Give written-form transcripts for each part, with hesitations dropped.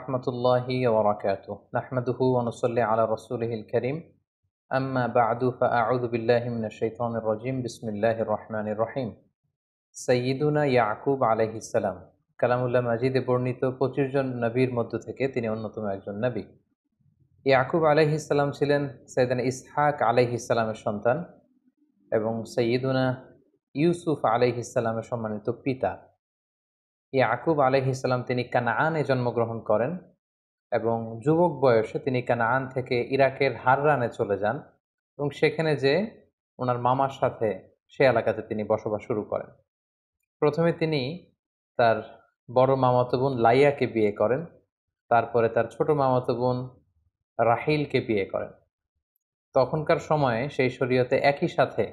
রহমতুল্লাহি ওয়া বারাকাতুহু নাহমাদুহু ওয়া নুসাল্লি আলা রাসূলিহিল কারীম আম্মা বা'দু ফাআউযু বিল্লাহি মিনাশ শাইতানির রাজীম বিসমিল্লাহির রহমানির রহিম। সাইয়্যিদুনা ইয়াকুব আলাইহিস সালাম কালামুল্লাহ মাজিদে বর্ণিত ২৫ জন নবীর মধ্য থেকে তিনি অন্যতম একজন নবী। ইয়াকুব আলাইহিস সালাম ছিলেন সাইয়েদনা ইসহাক আলাইহিস সালামের সন্তান এবং সাইয়্যিদুনা ইউসুফ আলাইহিস সালামের সম্মানিত পিতা। ইয়াকুব আলাইহিস সালাম তিনি কানাআনে জন্মগ্রহণ করেন এবং যুবক বয়সে তিনি কানাআন থেকে ইরাকের হাররানে চলে যান এবং সেখানে যেয়ে ওনার মামার সাথে সে এলাকাতে তিনি বসবাস শুরু করেন। প্রথমে তিনি তার বড় মামাতো বোন লাইয়াকে বিয়ে করেন, তারপরে তার ছোট মামাতো বোন রাহিলকে বিয়ে করেন। তখনকার সময়ে সেই শরীয়তে একই সাথে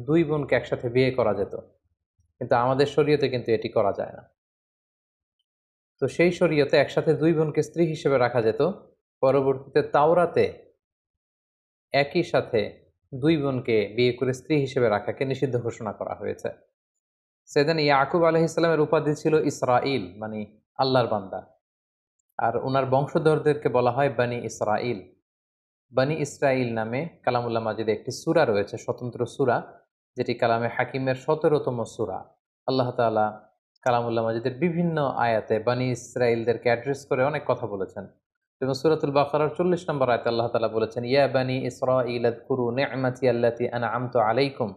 দুই বোনকে একসাথে বিয়ে করা যেত, কিন্তু আমাদের শরীয়তে কিন্তু এটি করা যায় না। তো সেই শরীয়তে একসাথে দুই বোনকে স্ত্রী হিসেবে রাখা যেত। পরবর্তীতে তাওরাতে একই সাথে দুই বোনকে বিয়ে করে স্ত্রী হিসেবে রাখাকে নিষিদ্ধ ঘোষণা করা হয়েছে। সেদিন ইয়াকুব আলাইহিস সালামের উপাধি ছিল ইসরাইল, মানে আল্লাহর বান্দা, আর ওনার বংশধরদেরকে বলা হয় বনি ইসরাইল। বনি ইসরাইল নামে কালামুল্লাহ মাজিদে একটি সূরা রয়েছে, স্বতন্ত্র সূরা, যেটি কালামে হাকিমের ১৭তম সূরা। আল্লাহ তাআলা কালামুল্লাহ মাজিদের বিভিন্ন আয়াতে বনি ইসরাইলদেরকে অ্যাড্রেস করে অনেক কথা বলেছেন। যেমন সূরাতুল বাকারার ৪০ নম্বর আয়াতে আল্লাহ তাআলা বলেছেন, ইয়া বনি ইসরাইল আযকুরু নি'মাতি আল্লাতী আন'আমতু আলাইকুম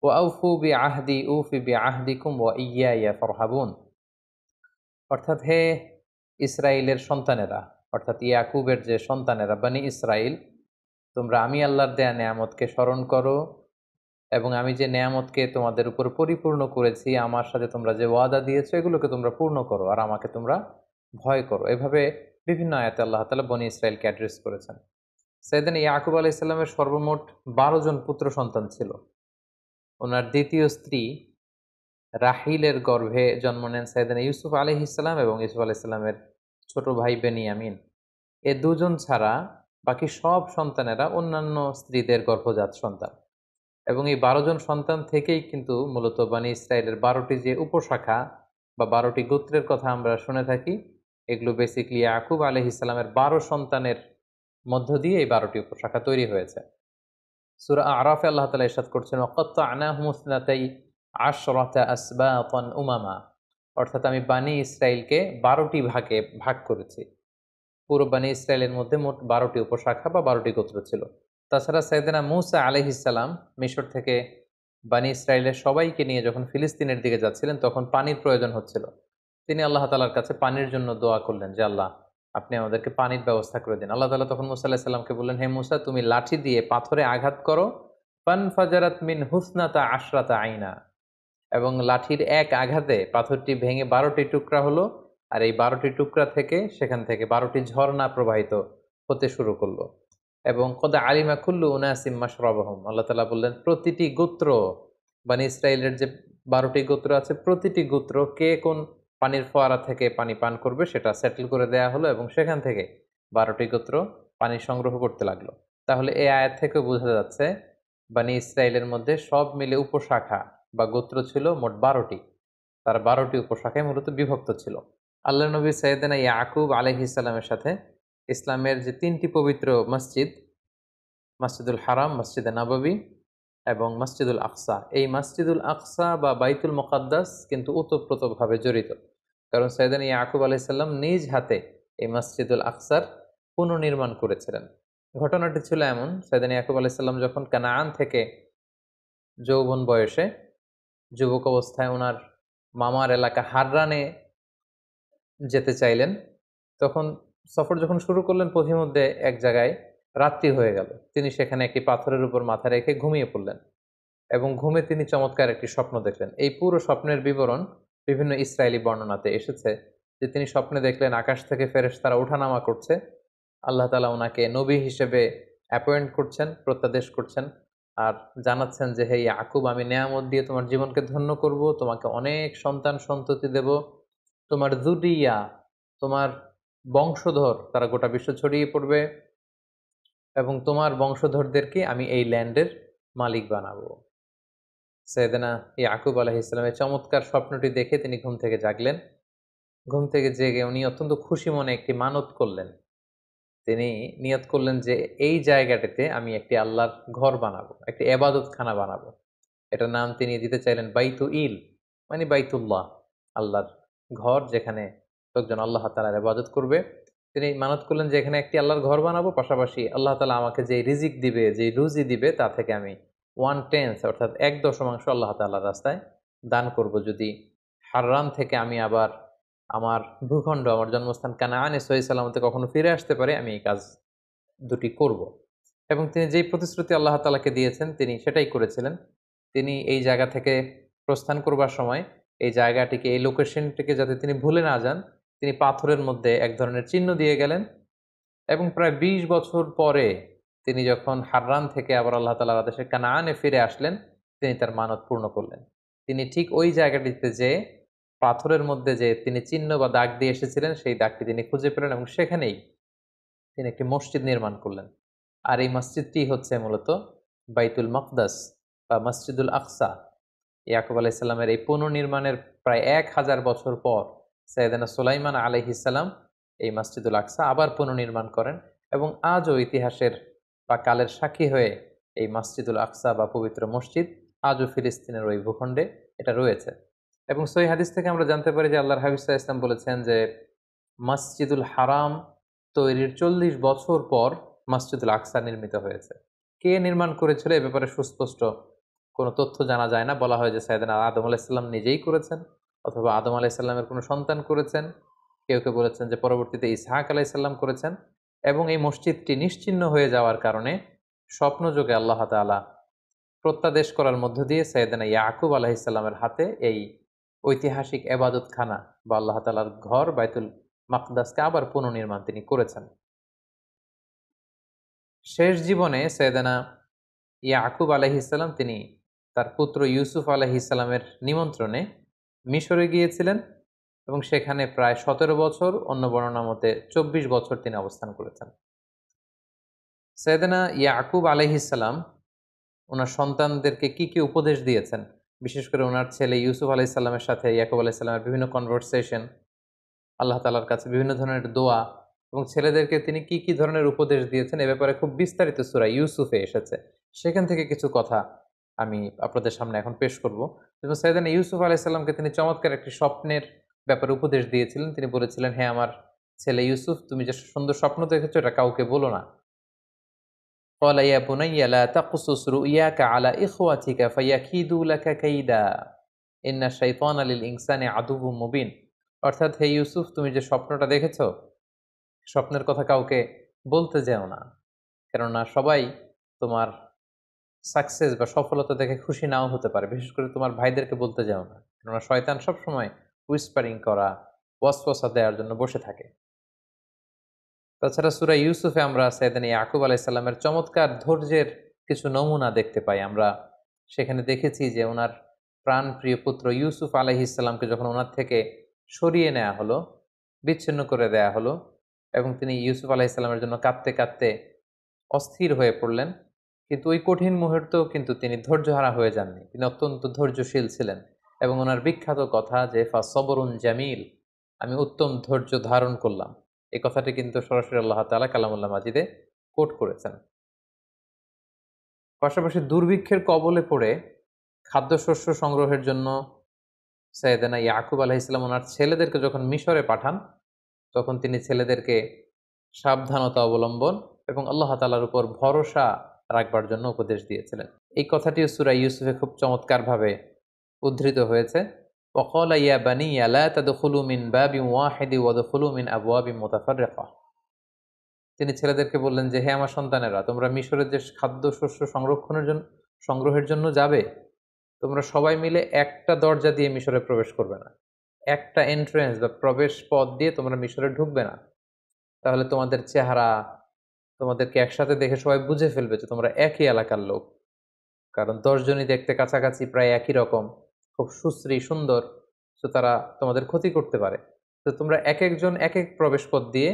ওয়া আউফু বিআহদি উফি বিআহদিকুম ওয়া ইয়্যায়া ফারহাবুন। অর্থাৎ হে ইসরাইলের সন্তানেরা, অর্থাৎ ইয়াকুবের যে সন্তানেরা বনি ইসরাইল, তোমরা আমি আল্লাহর দেয়া নেয়ামতকে স্মরণ করো এবং আমি যে নেয়ামতকে তোমাদের উপর পরিপূর্ণ করেছি, আমার সাথে তোমরা যে ওয়াদা দিয়েছো, এগুলোকে তোমরা পূর্ণ করো আর আমাকে তোমরা ভয় করো। এভাবে বিভিন্ন আয়াতে আল্লাহ তাআলা বনি ইসরাইলকে অ্যাড্রেস করেছেন। সাইয়েদনা ইয়াকুব আলাইহিস সালামের সর্বমোট ১২ জন পুত্র সন্তান ছিল। ওনার দ্বিতীয় স্ত্রী রাহিলের গর্ভে জন্ম নেন সাইয়েদনা ইউসুফ আলাইহিস সালাম এবং ইউসুফ আলাইহিস সালামের ছোট ভাই বেনিয়ামিন। এ দুজন ছাড়া বাকি সব সন্তানেরা অন্যান্য স্ত্রীদের গর্ভজাত সন্তান। এবং এই ১২ জন সন্তান থেকেই কিন্তু মূলত বনি ইসরাইলের ১২টি যে উপশাখা বা ১২টি গোত্রের কথা আমরা শুনে থাকি, এগুলো বেসিক্যালি ইয়াকুব আলাইহিস সালামের ১২ সন্তানের মধ্য দিয়ে এই ১২টি উপশাখা তৈরি হয়েছে। সূরা আরাফে আল্লাহ তাআলা ইরশাদ করছেন, ওয়াকাত্তা'নাহুম ইসনাতাই আশরাতা আসবাতান উমামা, অর্থাৎ আমি বনি ইসরাইলকে ১২টি ভাগে ভাগ করেছি। পুরো বনি ইসরাইলের মধ্যে মোট ১২টি উপশাখা বা ১২টি গোত্র ছিল। তাছাড়া সাইয়েদনা মূসা আলাইহিস সালাম মিশর থেকে বনি ইসরাইলের সবাইকে নিয়ে যখন ফিলিস্তিনের দিকে যাচ্ছিলেন, তখন পানির প্রয়োজন হচ্ছিল। তিনি আল্লাহ তাআলার কাছে পানির জন্য দোয়া করলেন যে, আল্লাহ, আপনি আমাদেরকে পানির ব্যবস্থা করে দিন। আল্লাহ তাআলা তখন মূসা আলাইহিস সালামকে বললেন, হে মূসা, তুমি লাঠি দিয়ে পাথরে আঘাত করো, ফানফাজারাত মিন হুসনাতা আশরাতা আইনা, এবং লাঠির এক আঘাতে পাথরটি ভেঙে ১২টি টুকরা হলো, আর এই ১২টি টুকরা থেকে সেখান থেকে ১২টি ঝর্ণা প্রবাহিত হতে শুরু করলো। এবং কদ আলিমা কুল্লু উনাসিম মাশরাবাহুম, আল্লাহ তাআলা বললেন, প্রতিটি গোত্র, বনি ইসরাইলের যে ১২টি গোত্র আছে, প্রতিটি গোত্র কে কোন পানির ফোয়ারা থেকে পানি পান করবে সেটা সেটেল করে দেয়া হলো এবং সেখান থেকে ১২টি গোত্র পানি সংগ্রহ করতে লাগলো। তাহলে এই আয়াত থেকে বোঝা যাচ্ছে বনি ইসরাইলের মধ্যে সব মিলে উপশাখা বা গোত্র ছিল মোট ১২টি। তার ১২টি উপশাখায় মূলত বিভক্ত ছিল। আল্লাহর নবী সাইয়েদনা ইয়াকুব আলাইহিস সালামের সাথে ইসলামের যে ৩টি পবিত্র মসজিদ, মসজিদুল হারাম, মসজিদে নববী এবং মসজিদুল আকসা, এই মসজিদুল আকসা বা বাইতুল মুকাদ্দাস কিন্তু ওতপ্রোতভাবে জড়িত। কারণ সাইয়েদনা ইয়াকুব আলাইহিস সালাম নিজ হাতে এই মসজিদুল আকসার পুনর্নির্মাণ করেছিলেন। ঘটনাটি ছিল এমন, সাইয়েদনা ইয়াকুব আলাইহিস সালাম যখন কানাআন থেকে যৌবন বয়সে, যুবক অবস্থায় ওনার মামার এলাকা হাররানে যেতে চাইলেন, তখন সফর যখন শুরু করলেন, পথিমধ্যে এক জায়গায় রাত্রি হয়ে গেল। তিনি সেখানে একটি পাথরের উপর মাথা রেখে ঘুমিয়ে পড়লেন এবং ঘুমে তিনি চমৎকার একটি স্বপ্ন দেখলেন। এই পুরো স্বপ্নের বিবরণ বিভিন্ন ইসরায়েলি বর্ণনাতে এসেছে যে তিনি স্বপ্নে দেখলেন আকাশ থেকে ফেরেশতারা ওঠানামা করছে, আল্লাহ তাআলা ওনাকে নবী হিসেবে অ্যাপয়েন্ট করছেন, প্রত্যাদেশ করছেন, আর জানাচ্ছেন যে, হে ইয়াকুব, আমি নেয়ামত দিয়ে তোমার জীবনকে ধন্য করব, তোমাকে অনেক সন্তান সন্ততি দেব, তোমার যুরিয়া, তোমার বংশধর তারা গোটা বিশ্ব ছড়িয়ে পড়বে এবং তোমার বংশধরদেরকে আমি এই ল্যান্ডের মালিক বানাবো। সাইয়েদনা ইয়াকুব আলাইহিস সালামের চমৎকার স্বপ্নটি দেখে তিনি ঘুম থেকে জাগলেন ঘুম থেকে জেগে উনি অত্যন্ত খুশি মনে একটি মানত করলেন। তিনি নিয়ত করলেন যে এই জায়গাটিতে আমি একটি আল্লাহর ঘর বানাবো, একটি এবাদতখানা বানাবো। এটার নাম তিনি দিতে চাইলেন বাইতু ইল, মানে বাইতুল্লাহ, আল্লাহর ঘর, যেখানে লোকজন আল্লাহ তাআলার ইবাদত করবে। তিনি মানত করলেন যে এখানে একটি আল্লাহর ঘর বানাবো, পাশাপাশি আল্লাহ তাআলা আমাকে যে রিজিক দিবে, যে রুজি দিবে, তা থেকে আমি 1/10 অর্থাৎ 1/10 আল্লাহ তাআলার রাস্তায় দান করব। যদি হাররান থেকে আমি আবার আমার ভূখণ্ড, আমার জন্মস্থান কানাআনে সহি সালামতে কখনো ফিরে আসতে পারে, আমি এই কাজ দুটি করব। এবং তিনি যেই প্রতিশ্রুতি আল্লাহ তাআলাকে দিয়েছেন তিনি সেটাই করেছিলেন। তিনি এই জায়গা থেকে প্রস্থান করবার সময় এই জায়গাটিকে, এই লোকেশনটিকে যাতে তিনি ভুলে না যান, তিনি পাথরের মধ্যে এক ধরনের চিহ্ন দিয়ে গেলেন। এবং প্রায় ২০ বছর পরে তিনি যখন হাররান থেকে আবার আল্লাহ তাআলার আদেশে কানাআনে ফিরে আসলেন, তিনি তার মানত পূর্ণ করলেন। তিনি ঠিক ওই জায়গাটিতে যেয়ে পাথরের মধ্যে যে তিনি চিহ্ন বা দাগ দিয়ে এসেছিলেন, সেই দাগটি তিনি খুঁজে পেলেন এবং সেখানেই তিনি একটি মসজিদ নির্মাণ করলেন। আর এই মসজিদটি হচ্ছে মূলত বাইতুল মাকদাস বা মসজিদুল আকসা। ইয়াকুব আলাইহিস সালামের এই পুনর্নির্মাণের প্রায় ১০০০ বছর পর সাইয়েদনা সুলাইমান আলাইহিস সালাম এই মসজিদুল আকসা আবার পুনর্নির্মাণ করেন এবং আজও ইতিহাসের বা কালের সাক্ষী হয়ে এই মসজিদুল আকসা বা পবিত্র মসজিদ আজও ফিলিস্তিনের ওই ভূখণ্ডে এটা রয়েছে। এবং সহিহ হাদিস থেকে আমরা জানতে পারি যে আল্লাহর হাবিব সাল্লাল্লাহু আলাইহি ওয়াসাল্লাম বলেছেন যে মসজিদুল হারাম তৈরির ৪০ বছর পর মসজিদুল আকসা নির্মিত হয়েছে। কে নির্মাণ করেছিল এ ব্যাপারে সুস্পষ্ট কোনো তথ্য জানা যায় না। বলা হয় যে সাইয়েদনা আদম আলাইহিস সালাম নিজেই করেছেন, অথবা আদম আলাইহিস সালামের কোনো সন্তান করেছেন। কেউ কেউ বলেছেন যে পরবর্তীতে ইসহাক আলাইহিস সালাম করেছেন। এবং এই মসজিদটি নিশ্চিহ্ন হয়ে যাওয়ার কারণে স্বপ্নযোগে আল্লাহ তাআলা প্রত্যাদেশ করার মধ্য দিয়ে সাইয়েদনা ইয়াকুব আলাইহিস সালামের হাতে এই ঐতিহাসিক এবাদতখানা বা আল্লাহ তাআলার ঘর বাইতুল মাকদাসকে আবার পুনর্নির্মাণ তিনি করেছেন। শেষ জীবনে সাইয়েদনা ইয়াকুব আলাইহিস সালাম তিনি তার পুত্র ইউসুফ আলাইহিস সালামের নিমন্ত্রণে মিশরে গিয়েছিলেন এবং সেখানে প্রায় ১৭ বছর, অন্য বর্ণনা মতে ২৪ বছর তিনি অবস্থান করেছেন। সাইয়েদনা ইয়াকুব আলাইহিস সালাম ওনার সন্তানদেরকে কি উপদেশ দিয়েছেন, বিশেষ করে ওনার ছেলে ইউসুফ আলাইহিস সালামের সাথে ইয়াকুব আলাইহিস সালামের বিভিন্ন কনভারসেশন, আল্লাহ তাআলার কাছে বিভিন্ন ধরনের দোয়া, এবং ছেলেদেরকে তিনি কি ধরনের উপদেশ দিয়েছেন এ ব্যাপারে খুব বিস্তারিত সূরা ইউসুফে এসেছে। সেখান থেকে কিছু কথা আমি আপনাদের সামনে এখন পেশ করব। যেমন সাইয়েদনা ইউসুফ আলাইহিস সালামকে তিনি চমৎকার একটি স্বপ্নের ব্যাপারে উপদেশ দিয়েছিলেন। তিনি বলেছিলেন, হে আমার ছেলে ইউসুফ, তুমি যে সুন্দর স্বপ্ন দেখেছো এটা কাউকে বলো না। قال يا بني لا تقصص رؤياك على إخوتك فيكيدوا لك كيدا إن الشيطان للإنسان عدو مبين। অর্থাৎ, হে ইউসুফ, তুমি যে স্বপ্নটা দেখেছো, স্বপ্নের কথা কাউকে বলতে যেও না, কেননা সবাই তোমার সাকসেস বা সফলতা দেখে খুশি নাও হতে পারে। বিশেষ করে তোমার ভাইদেরকে বলতে যেও না, কেননা শয়তান সবসময় হুইসপারিং করা, ওয়াসওয়াসা দেওয়ার জন্য বসে থাকে। তাছাড়া সূরা ইউসুফে আমরা সাইয়েদনা ইয়াকুব আলাইহিস সালামের চমৎকার ধৈর্যের কিছু নমুনা দেখতে পাই। আমরা সেখানে দেখেছি যে ওনার প্রাণপ্রিয় পুত্র ইউসুফ আলাইহিস সালামকে যখন ওনার থেকে সরিয়ে নেওয়া হলো, বিচ্ছিন্ন করে দেয়া হলো, এবং তিনি ইউসুফ আলাইহিস সালামের জন্য কাঁদতে কাঁদতে অস্থির হয়ে পড়লেন, কিন্তু ওই কঠিন মুহূর্তেও কিন্তু তিনি ধৈর্যহারা হয়ে যাননি। তিনি অত্যন্ত ধৈর্যশীল ছিলেন এবং ওনার বিখ্যাত কথা যে ফাসবরুন জামিল, আমি উত্তম ধৈর্য ধারণ করলাম, এই কথাটি কিন্তু সরাসরি আল্লাহ তাআলা কালামুল্লাহ মাজিদে কোট করেছেন। পাশাপাশি দুর্ভিক্ষের কবলে পড়ে খাদ্যশস্য সংগ্রহের জন্য সাইয়েদনা ইয়াকুব আলাইহিস সালাম ওনার ছেলেদেরকে যখন মিশরে পাঠান, তখন তিনি ছেলেদেরকে সাবধানতা অবলম্বন এবং আল্লাহ তাআলার উপর ভরসা রাখবার জন্য উপদেশ দিয়েছিলেন। এই কথাটিও সূরা ইউসুফে খুব চমৎকারভাবে উদ্ধৃত হয়েছে। ওয়াকালা ইয়া বানিয়া লা তাদখুলু মিন বাবিন ওয়াহিদিন ওয়াদখুলু মিন আবওয়াবিন মুতাফাররিকা। তিনি ছেলেদেরকে বললেন যে, হে আমার সন্তানেরা, তোমরা মিশরের যে খাদ্যশস্য সংগ্রহের জন্য যাবে, তোমরা সবাই মিলে একটা দরজা দিয়ে মিশরে প্রবেশ করবে না। একটা এন্ট্রান্স বা প্রবেশ পথ দিয়ে তোমরা মিশরে ঢুকবে না। তাহলে তোমাদের চেহারা, তোমাদেরকে একসাথে দেখে সবাই বুঝে ফেলবে যে তোমরা একই এলাকার লোক। কারণ ১০ জনই দেখতে কাছাকাছি প্রায় একই রকম, খুব সুশ্রী সুন্দর, তো তারা তোমাদের ক্ষতি করতে পারে। তো তোমরা একেকজন একেক প্রবেশ পথ দিয়ে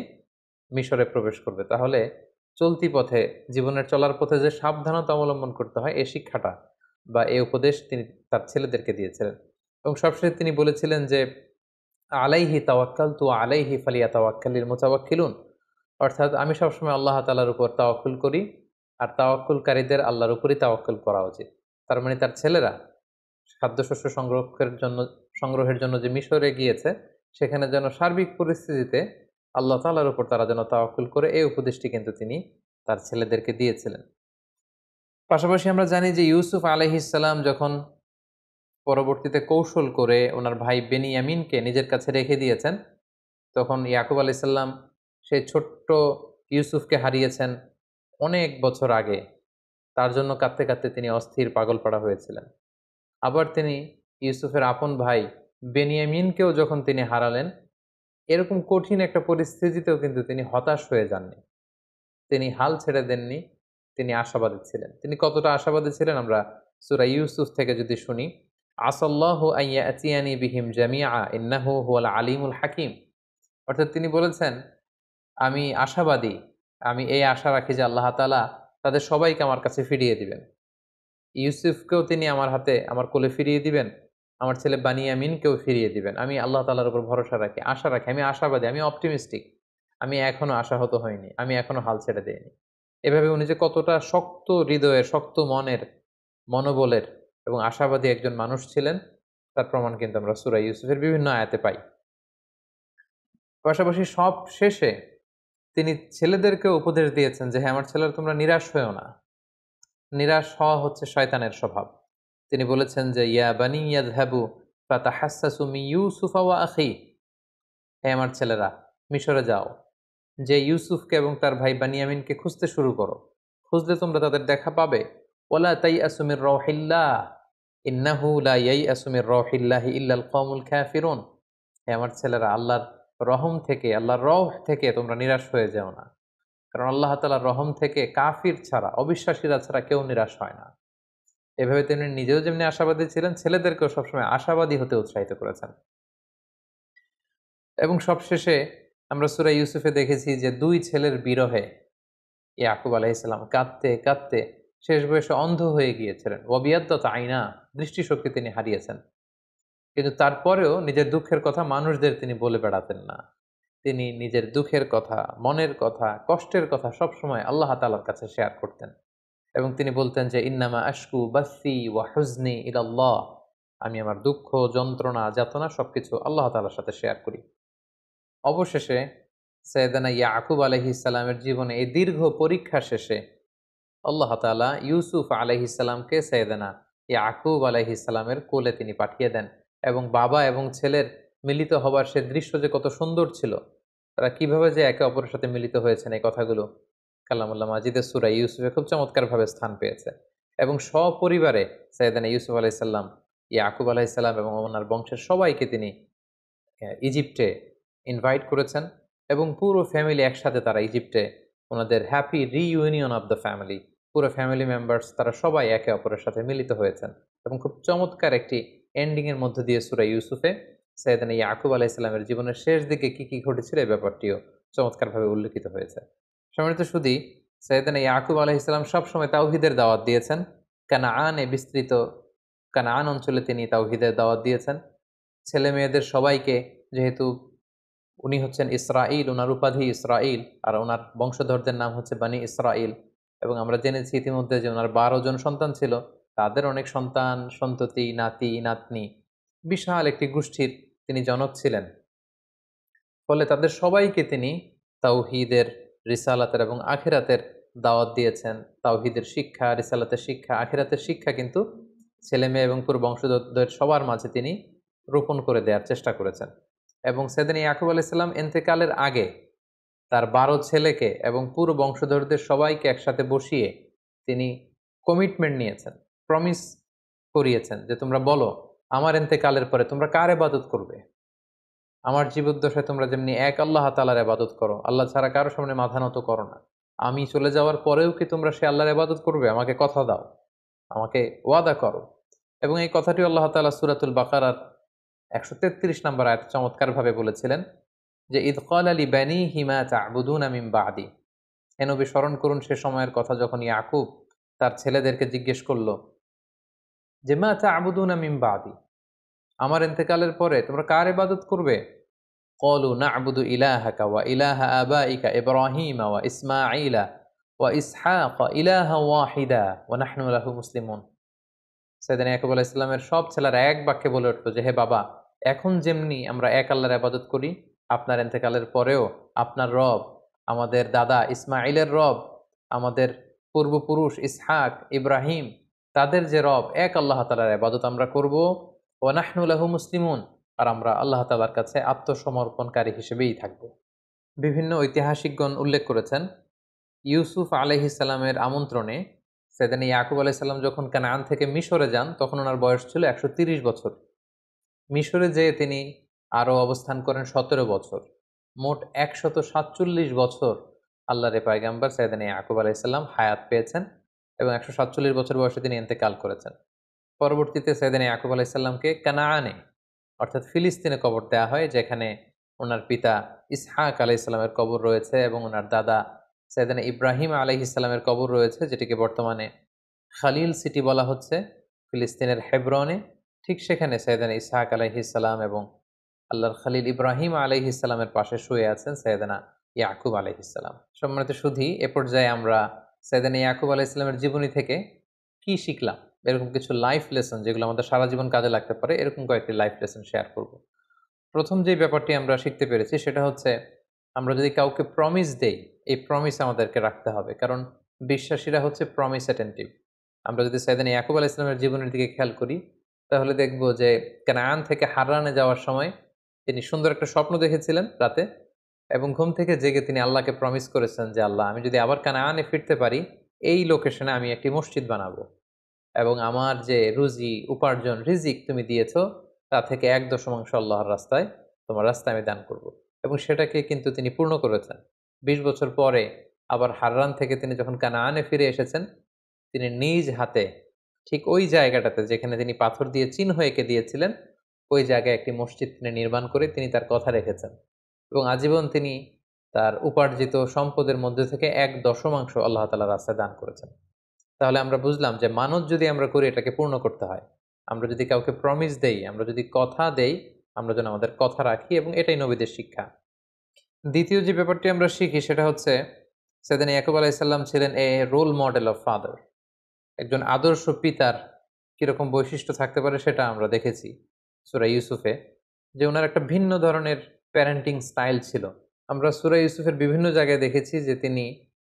মিশরে প্রবেশ করবে। তাহলে চলতি পথে, জীবনের চলার পথে যে সাবধানতা অবলম্বন করতে হয়, এই শিক্ষাটা বা এই উপদেশ তিনি তার ছেলেদেরকে দিয়েছিলেন। এবং সবশেষে তিনি বলেছিলেন যে আলাইহি তাওয়াক্কালতু আলাইহি ফালিয়াতাওয়াক্কালিল মুতাওয়াক্কিলুন, অর্থাৎ আমি সবসময় আল্লাহ তাআলার উপর তাওয়াক্কুল করি, আর তাওয়াক্কুলকারীদের আল্লাহর উপরই তাওয়াক্কুল করা উচিত। তার মানে তার ছেলেরা খাদ্যশস্য সংগ্রহের জন্য যে মিশরে গিয়েছে, সেখানে যেন সার্বিক পরিস্থিতিতে আল্লাহ তাআলার উপর তারা যেন তাওয়াক্কুল করে, এই উপদেশটি কিন্তু তিনি তার ছেলেদেরকে দিয়েছিলেন। পাশাপাশি আমরা জানি যে ইউসুফ আলাইহিস সালাম যখন পরবর্তীতে কৌশল করে ওনার ভাই বেনিয়ামিনকে নিজের কাছে রেখে দিয়েছেন, তখন ইয়াকুব আলাইহিস সালাম সেই ছোট্ট ইউসুফকে হারিয়েছেন অনেক বছর আগে। তার জন্য কাঁদতে কাঁদতে তিনি অস্থির পাগলপাড়া হয়েছিলেন। আবার তিনি ইউসুফের আপন ভাই বেনিয়ামিনকেও যখন তিনি হারালেন, এরকম কঠিন একটা পরিস্থিতিতেও কিন্তু তিনি হতাশ হয়ে যাননি। তিনি হাল ছেড়ে দেননি, তিনি আশাবাদী ছিলেন। তিনি কতটা আশাবাদী ছিলেন আমরা সূরা ইউসুফ থেকে যদি শুনি, আসাল্লাহু আইয়াতিয়ানি বিহিম জামিআ ইন্নাহু হুয়াল আলিমুল হাকিম। অর্থাৎ তিনি বলেছেন, আমি আশাবাদী, আমি এই আশা রাখি যে আল্লাহ তাআলা তাদের সবাইকে আমার কাছে ফিরিয়ে দিবেন। ইউসুফকেও তিনি আমার হাতে আমার কোলে ফিরিয়ে দিবেন, আমার ছেলে বানিয়ামিনকেও ফিরিয়ে দিবেন। আমি আল্লাহ তাআলার উপর ভরসা রাখি, আশা রাখি, আমি আশাবাদী, আমি অপটিমিস্টিক। আমি এখনো আশাহত হইনি, আমি এখনো হাল ছেড়ে দেইনি। এভাবে উনি যে কতটা শক্ত হৃদয়ের, শক্ত মনের, মনোবলের এবং আশাবাদী একজন মানুষ ছিলেন, তার প্রমাণ কিন্তু আমরা সূরা ইউসুফের বিভিন্ন আয়াতে পাই। পাশাপাশি সব শেষে তিনি ছেলেদেরকেও উপদেশ দিয়েছেন যে, হ্যাঁ, আমার ছেলেরা তোমরা নিরাশ হইও না। নিরাশ হওয়া হচ্ছে শয়তানের স্বভাব। তিনি বলেছেন যে, ইয়া বানি ইয়াযহাবু ফাতাহাসসাসু মিন ইউসুফা ওয়া আখিহি, হে আমার ছেলেরা, মিশরে যাও, যে ইউসুফকে এবং তার ভাই বানিয়ামিনকে খুঁজতে শুরু করো। খুঁজলে তোমরা তাদের দেখা পাবে। ওয়ালা তাইয়াসু মির রাউহিল্লাহ ইন্নাহু লা ইয়াইয়াসু মির রাউহিল্লাহি ইল্লাল কওমুল কাফিরুন, হে আমার ছেলেরা, আল্লাহর রহম থেকে, আল্লাহর রহ থেকে তোমরা নিরাশ হয়ে যেও না। কারণ আল্লাহ তাআলার রহম থেকে কাফির ছাড়া, অবিশ্বাসীরা ছাড়া কেউ নিরাশ হয় না। এভাবে তিনি নিজেও যেমনি আশাবাদী ছিলেন, ছেলেদেরকেও সবসময় আশাবাদী হতে উৎসাহিত করেছেন। এবং সবশেষে আমরা সূরা ইউসুফে দেখেছি যে ২ ছেলের বিরহে ইয়াকুব আলাইহিস সালাম কাঁদতে কাঁদতে শেষ বয়সে অন্ধ হয়ে গিয়েছিলেন। ওয়াবিয়াদ্দাত আইনা, দৃষ্টিশক্তি তিনি হারিয়েছেন। কিন্তু তারপরেও নিজের দুঃখের কথা মানুষদের তিনি বলে বেড়াতেন না। তিনি নিজের দুঃখের কথা, মনের কথা, কষ্টের কথা সবসময় আল্লাহ তাআলার কাছে শেয়ার করতেন। এবং তিনি বলতেন যে, ইন্নামা আশকু বাসি ওয়া হুজনি ইলাল্লাহ, আমি আমার দুঃখ, যন্ত্রণা, যাতনা সবকিছু আল্লাহ তাআলার সাথে শেয়ার করি। অবশেষে সাইয়েদানা ইয়াকুব আলাইহিস সালামের জীবনে এই দীর্ঘ পরীক্ষা শেষে আল্লাহ তাআলা ইউসুফ আলাইহিস সালামকে সাইয়েদানা ইয়াকুব আলাইহিস সালামের কোলে তিনি পাঠিয়ে দেন। এবং বাবা এবং ছেলের মিলিত হবার সে দৃশ্য যে কত সুন্দর ছিল, তারা কিভাবে যে একে অপরের সাথে মিলিত হয়েছেন, এই কথাগুলো কালামুল্লাহ মাজিদের সূরা ইউসুফে খুব চমৎকারভাবে স্থান পেয়েছে। এবং সপরিবারে সাইয়েদানা ইউসুফ আলাইহিস সালাম, ইয়াকুব আলাইহিস সালাম এবং ওনার বংশের সবাইকে তিনি ইজিপ্টে ইনভাইট করেছেন এবং পুরো ফ্যামিলি একসাথে তারা ইজিপ্টে ওনাদের happy reunion of the family, পুরো ফ্যামিলি মেম্বার্স তারা সবাই একে অপরের সাথে মিলিত হয়েছেন। এবং খুব চমৎকার একটি এন্ডিংয়ের মধ্য দিয়ে সূরা ইউসুফে সাইয়েদানা ইয়াকুব আলাইহিস সালামের জীবনের শেষ দিকে কি কি ঘটেছিল এই ব্যাপারটিও চমৎকারভাবে উল্লেখিত হয়েছে। সম্মানিত সুধী, সাইয়েদানা ইয়াকুব আলাইহিস সালাম সবসময় তাওহীদের দাওয়াত দিয়েছেন। কানাআনে বিস্তৃত কানাআন অঞ্চলে তিনি তাওহীদের দাওয়াত দিয়েছেন। ছেলে মেয়েদের সবাইকে, যেহেতু উনি হচ্ছেন ইসরাঈল, উনার উপাধি ইসরাঈল, আর ওনার বংশধরদের নাম হচ্ছে বানি ইসরাঈল। এবং আমরা জেনেছি ইতিমধ্যে যে ওনার ১২ জন সন্তান ছিল, তাদের অনেক সন্তান, সন্ততি, নাতি, নাতনি, বিশাল একটি গোষ্ঠীর তিনি জনক ছিলেন। ফলে তাদের সবাইকে তিনি তাওহীদের, রিসালাতের এবং আখিরাতের দাওয়াত দিয়েছেন। তাওহীদের শিক্ষা, রিসালাতের শিক্ষা, আখিরাতের শিক্ষা কিন্তু ছেলে মেয়ে এবং পুরো বংশধরদের সবার মাঝে তিনি রোপণ করে দেওয়ার চেষ্টা করেছেন। এবং সাইয়েদানা ইয়াকুব আলাইহিস সালাম ইন্তেকালের আগে তার ১২ ছেলেকে এবং পুরো বংশধরদের সবাইকে একসাথে বসিয়ে তিনি কমিটমেন্ট নিয়েছেন, প্রমিস করিয়েছেন যে, তোমরা বলো আমার ইন্তেকালের পরে তোমরা কার ইবাদত করবে? আমার জীবদ্দশায় তোমরা যেমনি এক আল্লাহ তাআলার ইবাদত করো, আল্লাহ ছাড়া কারো সামনে মাথা নত করো না, আমি চলে যাওয়ার পরেও কি তোমরা সে আল্লাহর ইবাদত করবে? আমাকে কথা দাও, আমাকে ওয়াদা করো। এবং এই কথাটি আল্লাহ তাআলা সূরাতুল বাকারার ১৩৩ নম্বর আয়াতে চমৎকারভাবে বলেছিলেন যে, ইয ক্বালা লিবানিহি মা তা'বুদুনা মিন বা'দি, হে নবী স্মরণ করুন সে সময়ের কথা যখন ইয়াকুব তার ছেলেদেরকে জিজ্ঞেস করল যে, মা তা'বুদুনা মিন বা'দি, আমার ইন্তেকালের পরে তোমরা কার ইবাদত করবে? ক্বালু না'বুদু ইলাহাকা ওয়া ইলাহা আবাইকা ইব্রাহিম ওয়া ইসমাঈল ওয়া ইসহাক ইলাহান ওয়াহিদা ওয়া নাহনু লাহু মুসলিমুন। সাইয়েদনা ইয়াকুব আলাইহিস সালামের সব ছেলেরা এক বাক্যে বলে উঠল যে, হে বাবা, এখন যেমনি আমরা এক আল্লাহর ইবাদত করি, আপনার ইন্তেকালের পরেও আপনার রব, আমাদের দাদা ইসমাঈলের রব, আমাদের পূর্বপুরুষ ইসহাক, ইব্রাহিম, তাদের যে রব, এক আল্লাহ তাআলার ইবাদত আমরা করব। ওয়া নাহনু লাহু মুসলিমুন, আর আমরা আল্লাহ তাআলার কাছে আত্মসমর্পণকারী হিসেবেই থাকব। বিভিন্ন ঐতিহাসিকগণ উল্লেখ করেছেন, ইউসুফ আলাইহিস সালামের আমন্ত্রণে সাইয়েদনা ইয়াকুব আলাইহিস সালাম যখন কানান থেকে মিশরে যান, তখন ওনার বয়স ছিল ১৩০ বছর। মিশরে যেয়ে তিনি আরও অবস্থান করেন ১৭ বছর। মোট ১৪৭ বছর আল্লাহর পয়গম্বর সাইয়েদনা ইয়াকুব আলাইহিস সালাম হায়াত পেয়েছেন এবং ১৪৭ বছর বয়সে তিনি ইন্তেকাল করেছেন। পরবর্তীতে সাইয়েদনা ইয়াকুব আলাইহিস সালামকে কানাআনে অর্থাৎ ফিলিস্তিনে কবর দেওয়া হয়, যেখানে ওনার পিতা ইসহাক আলাইহিস সালামের কবর রয়েছে এবং ওনার দাদা সাইয়েদনা ইব্রাহিম আলাইহিস সালামের কবর রয়েছে, যেটিকে বর্তমানে খালিল সিটি বলা হচ্ছে ফিলিস্তিনের হেব্রনে। ঠিক সেখানে সাইয়েদনা ইসহাক আলাইহিস সালাম এবং আল্লাহর খালিল ইব্রাহিম আলাইহিস সালামের পাশে শুয়ে আছেন সাইয়েদনা ইয়াকুব আলাইহিস সালাম। সম্মানিত সুধী, এ পর্যায়ে আমরা সাইয়েদনা ইয়াকুব আলাইহিস সালামের জীবনী থেকে কি শিখলাম, এরকম কিছু লাইফ লেসন যেগুলো আমাদের সারা জীবন কাজে লাগতে পারে, এরকম কয়েকটি লাইফ লেসন শেয়ার করব। প্রথম যে ব্যাপারটি আমরা শিখতে পেরেছি সেটা হচ্ছে, আমরা যদি কাউকে প্রমিস দেই, এই প্রমিস আমাদেরকে রাখতে হবে, কারণ বিশ্বাসীরা হচ্ছে প্রমিস অ্যাটেন্টিভ। আমরা যদি সাইয়েদনা ইয়াকুব আলাইহিস সালামের জীবনের দিকে খেয়াল করি, তাহলে দেখব যে কানান থেকে হারানে যাওয়ার সময় তিনি সুন্দর একটা স্বপ্ন দেখেছিলেন রাতে, এবং ঘুম থেকে জেগে তিনি আল্লাহকে প্রমিস করেছেন যে, আল্লাহ, আমি যদি আবার কানানে ফিরতে পারি, এই লোকেশনে আমি একটি মসজিদ বানাবো এবং আমার যে রুজি উপার্জন রিজিক তুমি দিয়েছ, তা থেকে ১/১০ আল্লাহর রাস্তায়, তোমার রাস্তায় আমি দান করব। এবং সেটাকে কিন্তু তিনি পূর্ণ করেছেন। ২০ বছর পরে আবার হাররান থেকে তিনি যখন কানানে ফিরে এসেছেন, তিনি নিজ হাতে ঠিক ওই জায়গাটাতে যেখানে তিনি পাথর দিয়ে চিহ্ন এঁকে দিয়েছিলেন, ওই জায়গায় একটি মসজিদ তিনি নির্মাণ করে তিনি তার কথা রেখেছেন এবং আজীবন তিনি তার উপার্জিত সম্পদের মধ্যে থেকে ১/১০ আল্লাহ তাআলার রাস্তায় দান করেছেন। তাহলে আমরা বুঝলাম যে মানত যদি আমরা করি, এটাকে পূর্ণ করতে হয়। আমরা যদি কাউকে প্রমিস দেই, আমরা যদি কথা দেই, আমরা যেন আমাদের কথা রাখি, এবং এটাই নবীদের শিক্ষা। দ্বিতীয় যে ব্যাপারটি আমরা শিখি সেটা হচ্ছে, সাইয়েদনা ইয়াকুব আলাইহিস সালাম ছিলেন এ রোল মডেল অফ ফাদার। একজন আদর্শ পিতার কিরকম বৈশিষ্ট্য থাকতে পারে সেটা আমরা দেখেছি সূরা ইউসুফে, যে ওনার একটা ভিন্ন ধরনের প্যারেন্টিং স্টাইল ছিল। আমরা সূরা ইউসুফের বিভিন্ন জায়গায় দেখেছি যে তিনি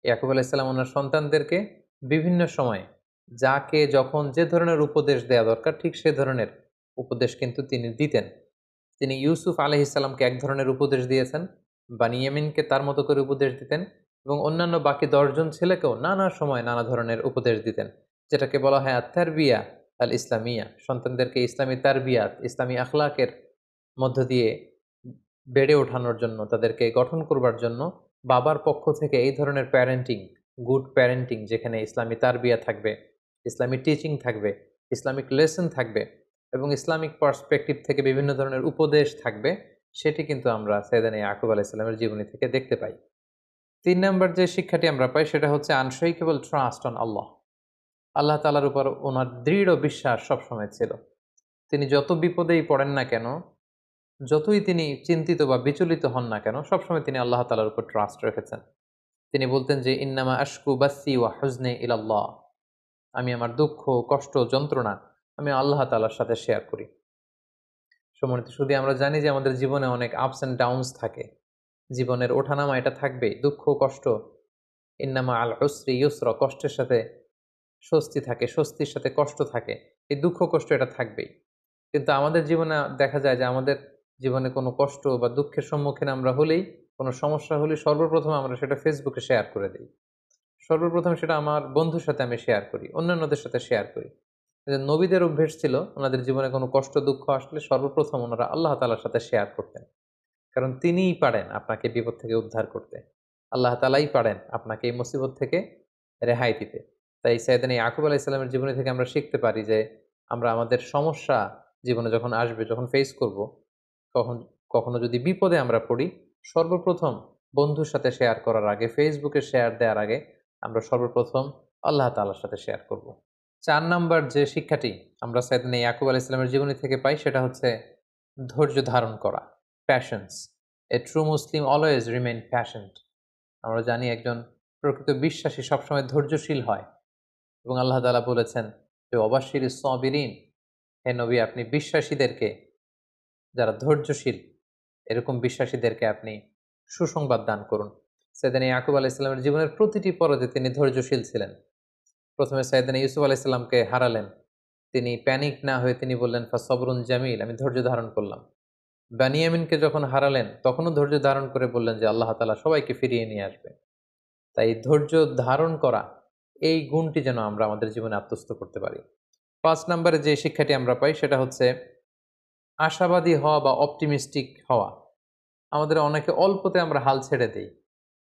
ইয়াকুব আলাইহিস সালাম ওনার সন্তানদেরকে বিভিন্ন সময়ে যাকে যখন যে ধরনের উপদেশ দেয়া দরকার, ঠিক সে ধরনের উপদেশ কিন্তু তিনি দিতেন। তিনি ইউসুফ আলাইহিস সালামকে এক ধরনের উপদেশ দিয়েছেন, বানিয়ামিনকে তার মতো করে উপদেশ দিতেন, এবং অন্যান্য বাকি ১০ জন ছেলেকেও নানা সময় নানা ধরনের উপদেশ দিতেন, যেটাকে বলা হয় আত-তারবিয়া আল ইসলামিয়া। সন্তানদেরকে ইসলামী তারবিয়াত, ইসলামী আখলাকের মধ্য দিয়ে বেড়ে ওঠানোর জন্য, তাদেরকে গঠন করবার জন্য বাবার পক্ষ থেকে এই ধরনের প্যারেন্টিং, গুড প্যারেন্টিং, যেখানে ইসলামী তারবিয়া থাকবে, ইসলামী টিচিং থাকবে, ইসলামিক লেসন থাকবে এবং ইসলামিক পার্সপেক্টিভ থেকে বিভিন্ন ধরনের উপদেশ থাকবে, সেটি কিন্তু আমরা সাইয়েদনা ইয়াকুব আলাইহিস সালামের জীবনী থেকে দেখতে পাই। ৩ নাম্বার যে শিক্ষাটি আমরা পাই সেটা হচ্ছে আনশেকেবল ট্রাস্ট অন আল্লাহ। আল্লাহ তাআলার উপর ওনার দৃঢ় বিশ্বাস সবসময় ছিল। তিনি যত বিপদেই পড়েন না কেন, যতই তিনি চিন্তিত বা বিচলিত হন না কেন, সবসময় তিনি আল্লাহ তাআলার উপর ট্রাস্ট রেখেছেন। তিনি বলতেন যে, ইন্নামা আশকু বাসি ওয়া হুজনি ইলাল্লাহ, আমি আমার দুঃখ, কষ্ট, যন্ত্রণা আমি আল্লাহ তাআলার সাথে শেয়ার করি। সম্মানিত সুধী, আমরা জানি যে আমাদের জীবনে অনেক আপস অ্যান্ড ডাউনস থাকে, জীবনের ওঠানামা এটা থাকবেই, দুঃখ কষ্ট। ইন্নামা আল উসরি ইউসরা, কষ্টের সাথে স্বস্তি থাকে, স্বস্তির সাথে কষ্ট থাকে। এই দুঃখ কষ্ট এটা থাকবেই। কিন্তু আমাদের জীবনে দেখা যায় যে আমাদের জীবনে কোনো কষ্ট বা দুঃখের সম্মুখীন আমরা হলেই, কোনো সমস্যা হলেই সর্বপ্রথম আমরা সেটা ফেসবুকে শেয়ার করে দিই। সর্বপ্রথম সেটা আমার বন্ধুর সাথে আমি শেয়ার করি, অন্যান্যদের সাথে শেয়ার করি। যে নবীদের অভ্যেস ছিল, ওনাদের জীবনে কোনো কষ্ট দুঃখ আসলে সর্বপ্রথম ওনারা আল্লাহ তাআলার সাথে শেয়ার করতেন, কারণ তিনিই পারেন আপনাকে বিপদ থেকে উদ্ধার করতে। আল্লাহ তাআলাই পারেন আপনাকে এই মুসিবত থেকে রেহাই দিতে। তাই সাইয়েদনা ইয়াকুব আলাইহিস সালামের জীবনী থেকে আমরা শিখতে পারি যে আমরা আমাদের সমস্যা জীবনে যখন আসবে, যখন ফেস করব, কখন কখনো যদি বিপদে আমরা পড়ি, সর্বপ্রথম বন্ধুর সাথে শেয়ার করার আগে, ফেসবুকে শেয়ার দেওয়ার আগে আমরা সর্বপ্রথম আল্লাহ তাআলার সাথে শেয়ার করব। ৪ নাম্বার যে শিক্ষাটি আমরা সাইয়েদনা ইয়াকুব আলাইহিস সালামের জীবনী থেকে পাই সেটা হচ্ছে ধৈর্য ধারণ করা, passions. A true Muslim always remain patient. আমরা জানি একজন প্রকৃত বিশ্বাসী সবসময় ধৈর্যশীল হয়, এবং আল্লাহ তাআলা বলেছেন যে ওয়াবাশশির সাবিরিন, হে নবী আপনি বিশ্বাসীদেরকে, যারা ধৈর্যশীল এরকম বিশ্বাসীদেরকে আপনি সুসংবাদ দান করুন। সাইয়েদনা ইয়াকুব আলাইহিস সালামের জীবনের প্রতিটি পর্যায়ে তিনি ধৈর্যশীল ছিলেন। প্রথমে সাইয়েদনা ইউসুফ আলাইহিস সালামকে হারালেন, তিনি প্যানিক না হয়ে তিনি বললেন ফাসবরুন জামিল, আমি ধৈর্য ধারণ করলাম। বানিয়ামিনকে যখন হারালেন তখনও ধৈর্য ধারণ করে বললেন যে আল্লাহ তাআলা সবাইকে ফিরিয়ে নিয়ে আসবে। তাই ধৈর্য ধারণ করা, এই গুণটি যেন আমরা আমাদের জীবনে আত্মস্থ করতে পারি। ৫ নম্বরে যে শিক্ষাটি আমরা পাই সেটা হচ্ছে আশাবাদী হওয়া বা অপটিমিস্টিক হওয়া। আমাদের অনেকে অল্পতে আমরা হাল ছেড়ে দেই,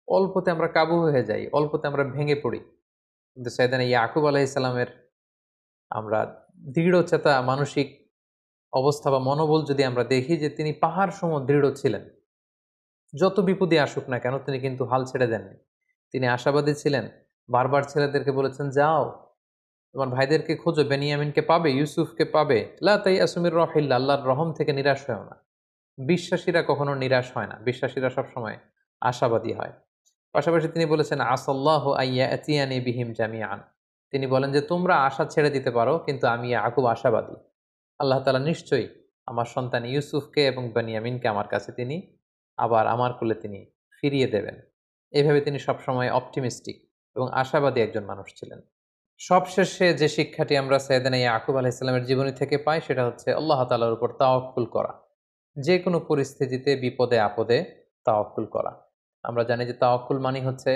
অল্পতে আমরা কাবু হয়ে যাই, অল্পতে আমরা ভেঙে পড়ি। কিন্তু সাইয়েদনা ইয়াকুব আলাইহিস সালামের আমরা দৃঢ়চেতা মানসিক অবস্থা বা মনোবল যদি আমরা দেখি, যে তিনি পাহাড় সম দৃঢ় ছিলেন। যত বিপদই আসুক না কেন তিনি কিন্তু হাল ছেড়ে দেননি। তিনি আশাবাদী ছিলেন। বারবার ছেলেদেরকে বলেছেন, যাও তোমার ভাইদেরকে খোঁজো, বেনিয়ামিনকে পাবে, ইউসুফকে পাবে। লা তাইয়াসু মির রাহিল্লাহ, আল্লাহর রহম থেকে নিরাশ হয়ও না। বিশ্বাসীরা কখনো নিরাশ হয় না, বিশ্বাসীরা সবসময় আশাবাদী হয়। পাশাপাশি তিনি বলেছেন আসাল্লাহু আইয়াতিয়ানি বিহিম জামিআন। তিনি বলেন যে তোমরা আশা ছেড়ে দিতে পারো, কিন্তু আমি ইয়াকুব আশাবাদী। আল্লাহ তাআলা নিশ্চয়ই আমার সন্তান ইউসুফকে এবং বেনিয়ামিনকে আমার কাছে তিনি আবার আমার কোলে তিনি ফিরিয়ে দেবেন। এভাবে তিনি সবসময় অপটিমিস্টিক এবং আশাবাদী একজন মানুষ ছিলেন। সবশেষে যে শিক্ষাটি আমরা সাইয়েদনা ইয়াকুব আলাইহিস সালামের জীবনী থেকে পাই সেটা হচ্ছে আল্লাহ তাআলার উপর তাওয়াক্কুল করা। যে কোনো পরিস্থিতিতে বিপদে আপদে তাওয়াক্কুল করা। আমরা জানি যে তাওয়াক্কুল মানে হচ্ছে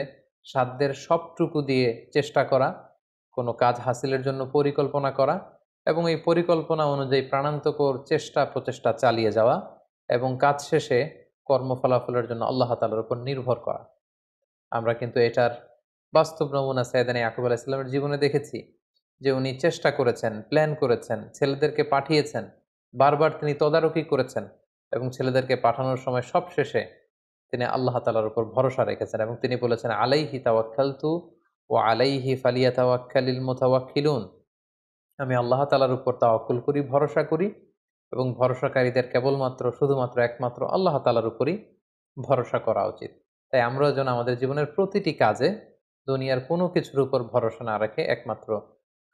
সাধ্যের সবটুকু দিয়ে চেষ্টা করা, কোনো কাজ হাসিলের জন্য পরিকল্পনা করা, এবং এই পরিকল্পনা অনুযায়ী প্রাণান্তকর চেষ্টা প্রচেষ্টা চালিয়ে যাওয়া, এবং কাজ শেষে কর্মফলাফলের জন্য আল্লাহ তাআলার উপর নির্ভর করা। আমরা কিন্তু এটার বাস্তব নমুনা সাইয়েদনা ইয়াকুব আলাইহিস সালামের জীবনে দেখেছি, যে উনি চেষ্টা করেছেন, প্ল্যান করেছেন, ছেলেদেরকে পাঠিয়েছেন, বারবার তিনি তদারকি করেছেন, এবং ছেলেদেরকে পাঠানোর সময় সবশেষে তিনি আল্লাহ তাআলার উপর ভরসা রেখেছেন, এবং তিনি বলেছেন আলাইহি তাওয়াক্কালতু ওয়া আলাইহি ফালিয়াতাওয়াক্কালিল মুতাওয়াক্কিলুন। আমি আল্লাহ তাআলার উপর তাওয়াক্কুল করি, ভরসা করি, এবং ভরসাকারীদের কেবলমাত্র শুধুমাত্র একমাত্র আল্লাহ তাআলার উপরই ভরসা করা উচিত। তাই আমরা যেন আমাদের জীবনের প্রতিটি কাজে দুনিয়ার কোনো কিছুর উপর ভরসা না রেখে একমাত্র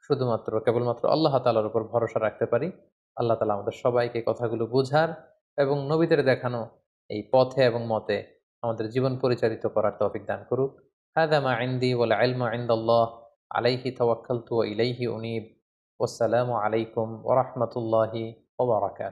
শুধুমাত্র কেবলমাত্র আল্লাহ তাআলার উপর ভরসা রাখতে পারি। আল্লাহ তাআলা আমাদের সবাইকে কথাগুলো বুঝার এবং নবীদের দেখানো এই পথে এবং মতে আমাদের জীবন পরিচালিত করার তৌফিক দান করুক। হাযা মা ইনদি ওয়াল ইলমু ইনদাল্লাহ, আলাইহি তাওয়াক্কালতু ওয়া ইলাইহি উনীব। ওয়াসসালামু আলাইকুম ওয়া রাহমাতুল্লাহি ওয়া বারাকাতুহু।